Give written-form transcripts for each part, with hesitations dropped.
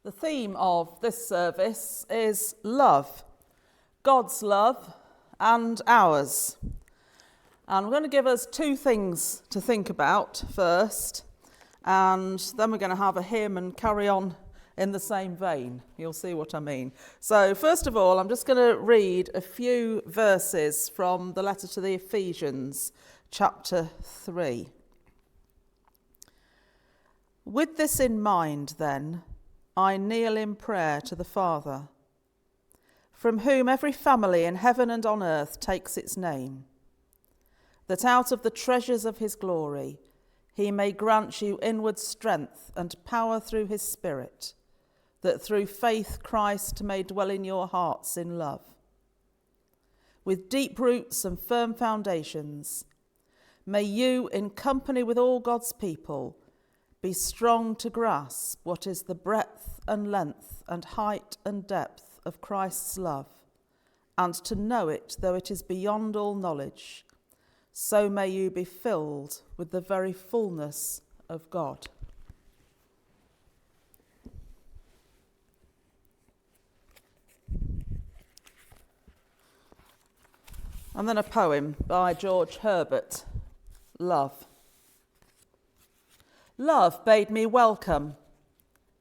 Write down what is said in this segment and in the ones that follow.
The theme of this service is love, God's love and ours. And we're going to give us two things to think about first, and then we're going to have a hymn and carry on in the same vein. You'll see what I mean. So first of all, I'm just going to read a few verses from the letter to the Ephesians, chapter 3. With this in mind, then, I kneel in prayer to the Father, from whom every family in heaven and on earth takes its name, that out of the treasures of his glory he may grant you inward strength and power through his Spirit, that through faith Christ may dwell in your hearts in love. With deep roots and firm foundations, may you, in company with all God's people, be strong to grasp what is the breadth and length and height and depth of Christ's love, and to know it, though it is beyond all knowledge. So may you be filled with the very fullness of God. And then a poem by George Herbert, Love. Love bade me welcome,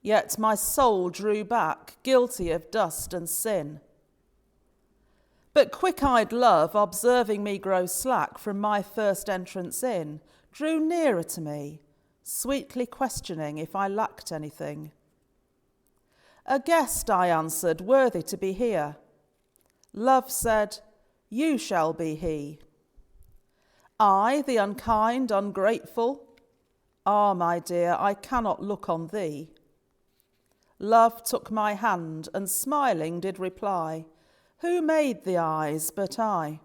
yet my soul drew back, guilty of dust and sin. But quick-eyed love, observing me grow slack from my first entrance in, drew nearer to me, sweetly questioning if I lacked anything. A guest, I answered, worthy to be here. Love said, you shall be he. I, the unkind, ungrateful, ah, my dear, I cannot look on thee. Love took my hand and smiling did reply, who made the eyes but I?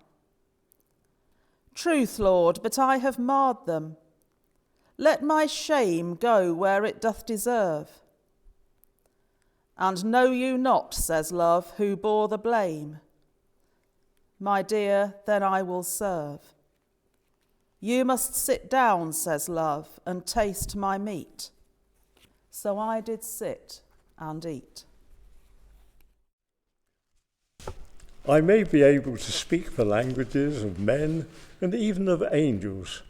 Truth, Lord, but I have marred them. Let my shame go where it doth deserve. And know you not, says love, who bore the blame? My dear, then I will serve. You must sit down, says love, and taste my meat. So I did sit and eat. I may be able to speak the languages of men and even of angels,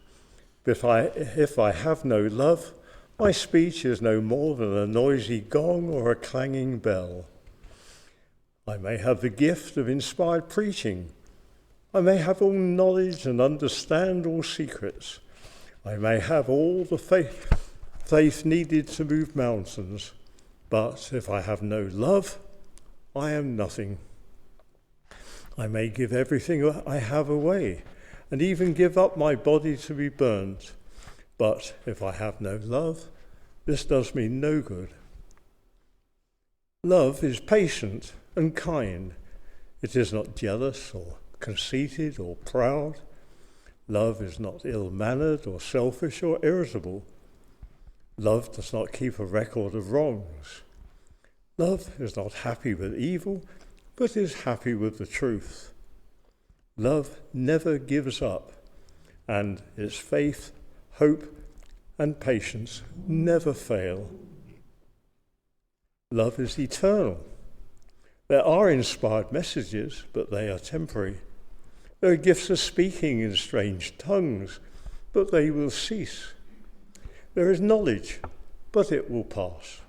but if I have no love, my speech is no more than a noisy gong or a clanging bell. I may have the gift of inspired preaching. I may have all knowledge and understand all secrets. I may have all the faith needed to move mountains, but if I have no love, I am nothing. I may give everything I have away, and even give up my body to be burnt, but if I have no love, this does me no good. Love is patient and kind. It is not jealous or conceited or proud. Love is not ill-mannered or selfish or irritable. Love does not keep a record of wrongs. Love is not happy with evil, but is happy with the truth. Love never gives up, and its faith, hope, and patience never fail. Love is eternal. There are inspired messages, but they are temporary. There are gifts of speaking in strange tongues, but they will cease. There is knowledge, but it will pass.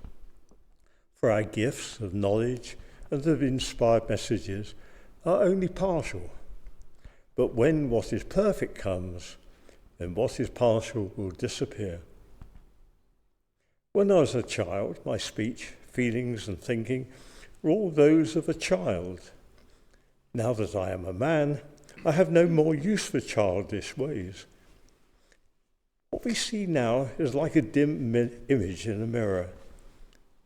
For our gifts of knowledge and of inspired messages are only partial. But when what is perfect comes, then what is partial will disappear. When I was a child, my speech, feelings, and thinking were all those of a child. Now that I am a man, I have no more use for childish ways. What we see now is like a dim image in a mirror,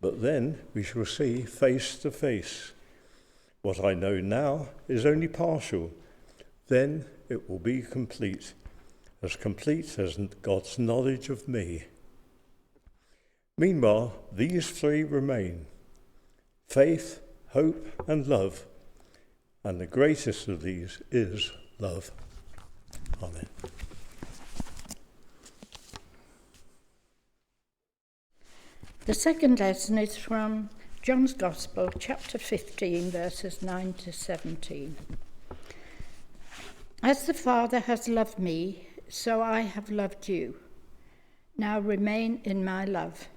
but then we shall see face to face. What I know now is only partial. Then it will be complete as God's knowledge of me. Meanwhile, these three remain: faith, hope, and love. And the greatest of these is love. Amen. The second lesson is from John's Gospel, chapter 15, verses 9 to 17. As the Father has loved me, so I have loved you. Now remain in my love.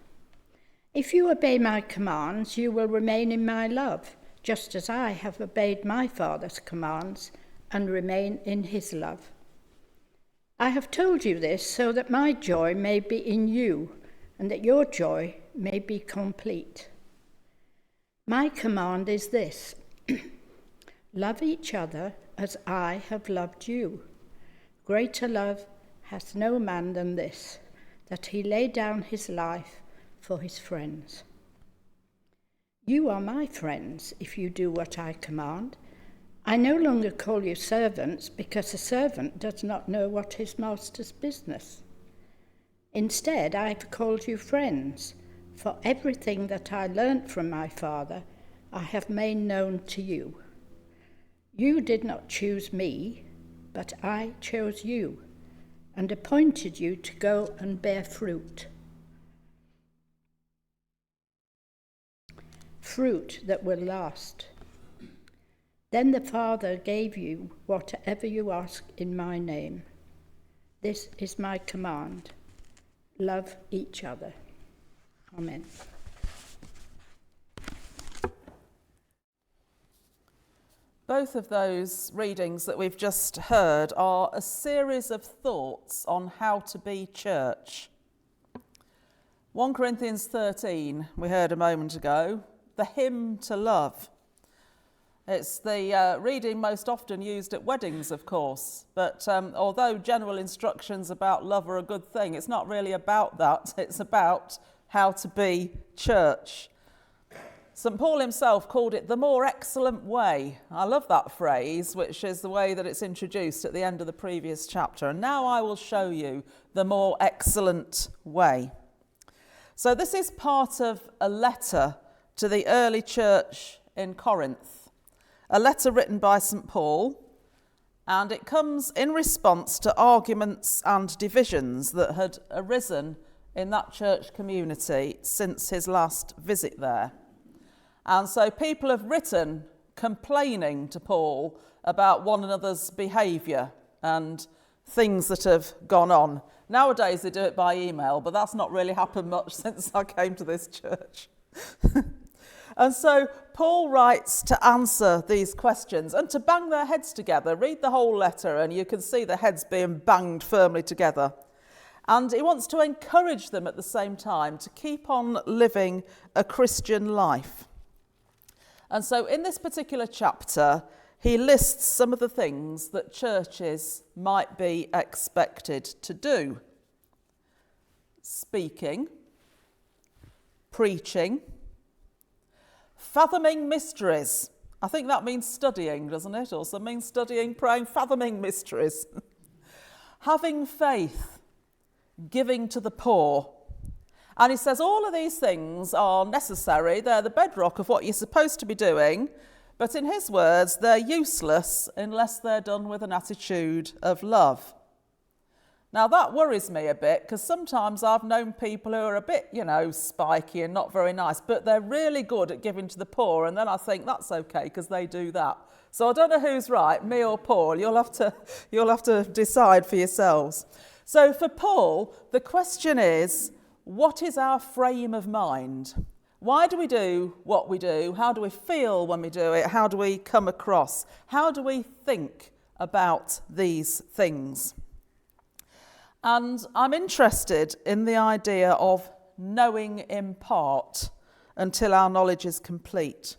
If you obey my commands, you will remain in my love, just as I have obeyed my Father's commands and remain in his love. I have told you this so that my joy may be in you and that your joy may be complete. My command is this: love each other as I have loved you. Greater love hath no man than this, that he lay down his life for his friends. You are my friends if you do what I command. I no longer call you servants, because a servant does not know what his master's business. Instead, I have called you friends, for everything that I learnt from my Father I have made known to you. You did not choose me, but I chose you and appointed you to go and bear fruit. Fruit that will last. Then the Father gave you whatever you ask in my name. This is my command: love each other. Amen. Both of those readings that we've just heard are a series of thoughts on how to be church. 1 Corinthians 13, we heard a moment ago, the hymn to love. It's the reading most often used at weddings, of course, but although general instructions about love are a good thing, it's not really about that. It's about how to be church. St. Paul himself called it the more excellent way. I love that phrase, which is the way that it's introduced at the end of the previous chapter. And now I will show you the more excellent way. So this is part of a letter to the early church in Corinth, a letter written by St. Paul, and it comes in response to arguments and divisions that had arisen in that church community since his last visit there. And so people have written complaining to Paul about one another's behaviour and things that have gone on. Nowadays they do it by email, but that's not really happened much since I came to this church. And so Paul writes to answer these questions and to bang their heads together. Read the whole letter and you can see the heads being banged firmly together. And he wants to encourage them at the same time to keep on living a Christian life. And so in this particular chapter, he lists some of the things that churches might be expected to do: speaking, preaching, fathoming mysteries. I think that means studying, doesn't it? Also means studying, praying, fathoming mysteries. Having faith, giving to the poor. And he says all of these things are necessary. They're the bedrock of what you're supposed to be doing. But in his words, they're useless unless they're done with an attitude of love. Now that worries me a bit, because sometimes I've known people who are a bit, spiky and not very nice, but they're really good at giving to the poor. And then I think that's okay because they do that. So I don't know who's right, me or Paul. You'll have to decide for yourselves. So for Paul, the question is, what is our frame of mind? Why do we do what we do? How do we feel when we do it? How do we come across? How do we think about these things? And I'm interested in the idea of knowing in part until our knowledge is complete.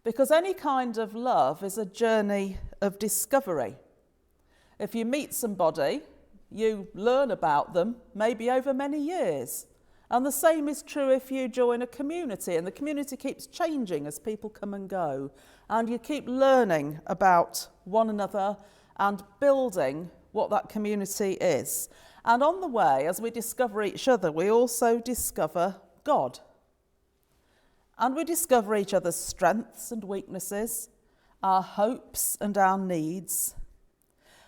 Because any kind of love is a journey of discovery. If you meet somebody, you learn about them maybe over many years. And the same is true if you join a community, and the community keeps changing as people come and go, and you keep learning about one another and building what that community is. And on the way, as we discover each other, we also discover God. And we discover each other's strengths and weaknesses, our hopes and our needs.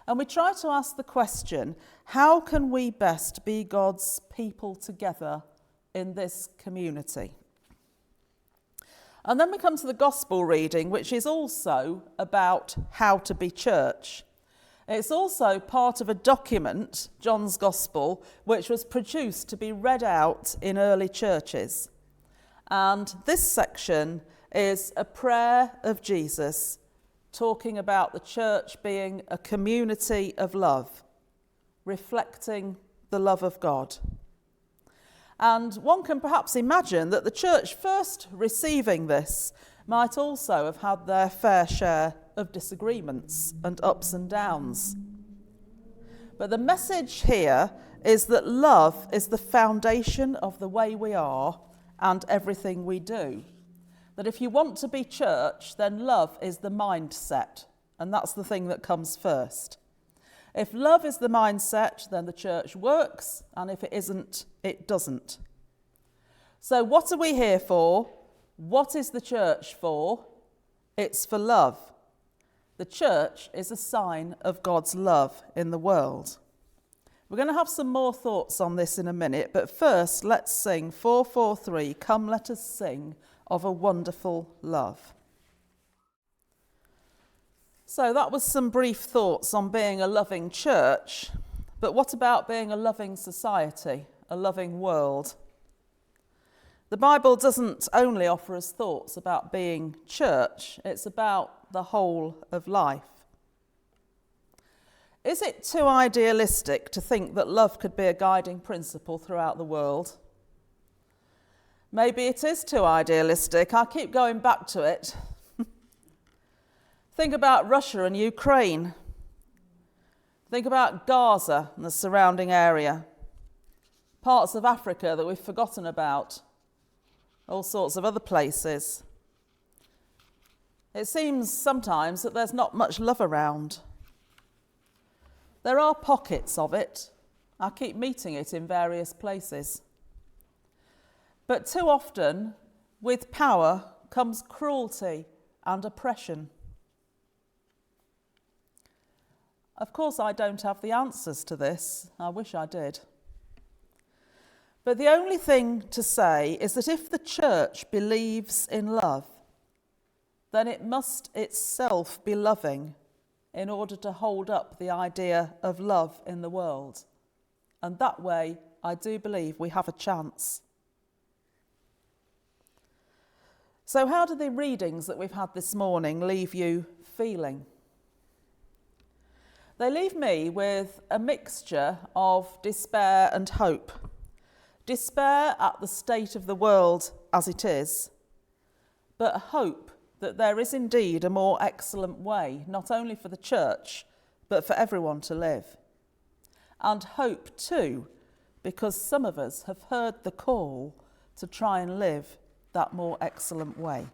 And we try to ask the question, how can we best be God's people together in this community? And then we come to the gospel reading, which is also about how to be church. It's also part of a document, John's Gospel, which was produced to be read out in early churches. And this section is a prayer of Jesus, talking about the church being a community of love, reflecting the love of God. And one can perhaps imagine that the church first receiving this might also have had their fair share of disagreements and ups and downs. But the message here is that love is the foundation of the way we are and everything we do. That if you want to be church, then love is the mindset, and that's the thing that comes first. If love is the mindset, then the church works, and if it isn't, it doesn't. So what are we here for? What is the church for? It's for love. The church is a sign of God's love in the world. We're going to have some more thoughts on this in a minute, but first let's sing 443, Come Let Us Sing of a Wonderful Love. So that was some brief thoughts on being a loving church, but what about being a loving society, a loving world? The Bible doesn't only offer us thoughts about being church, it's about the whole of life. Is it too idealistic to think that love could be a guiding principle throughout the world? Maybe it is too idealistic. I keep going back to it. Think about Russia and Ukraine. Think about Gaza and the surrounding area. Parts of Africa that we've forgotten about. All sorts of other places. It seems sometimes that there's not much love around. There are pockets of it. I keep meeting it in various places. But too often, with power comes cruelty and oppression. Of course, I don't have the answers to this. I wish I did. But the only thing to say is that if the church believes in love, then it must itself be loving in order to hold up the idea of love in the world. And that way, I do believe we have a chance. So how do the readings that we've had this morning leave you feeling? They leave me with a mixture of despair and hope. Despair at the state of the world as it is, but hope that there is indeed a more excellent way, not only for the church, but for everyone to live. And hope too, because some of us have heard the call to try and live that more excellent way.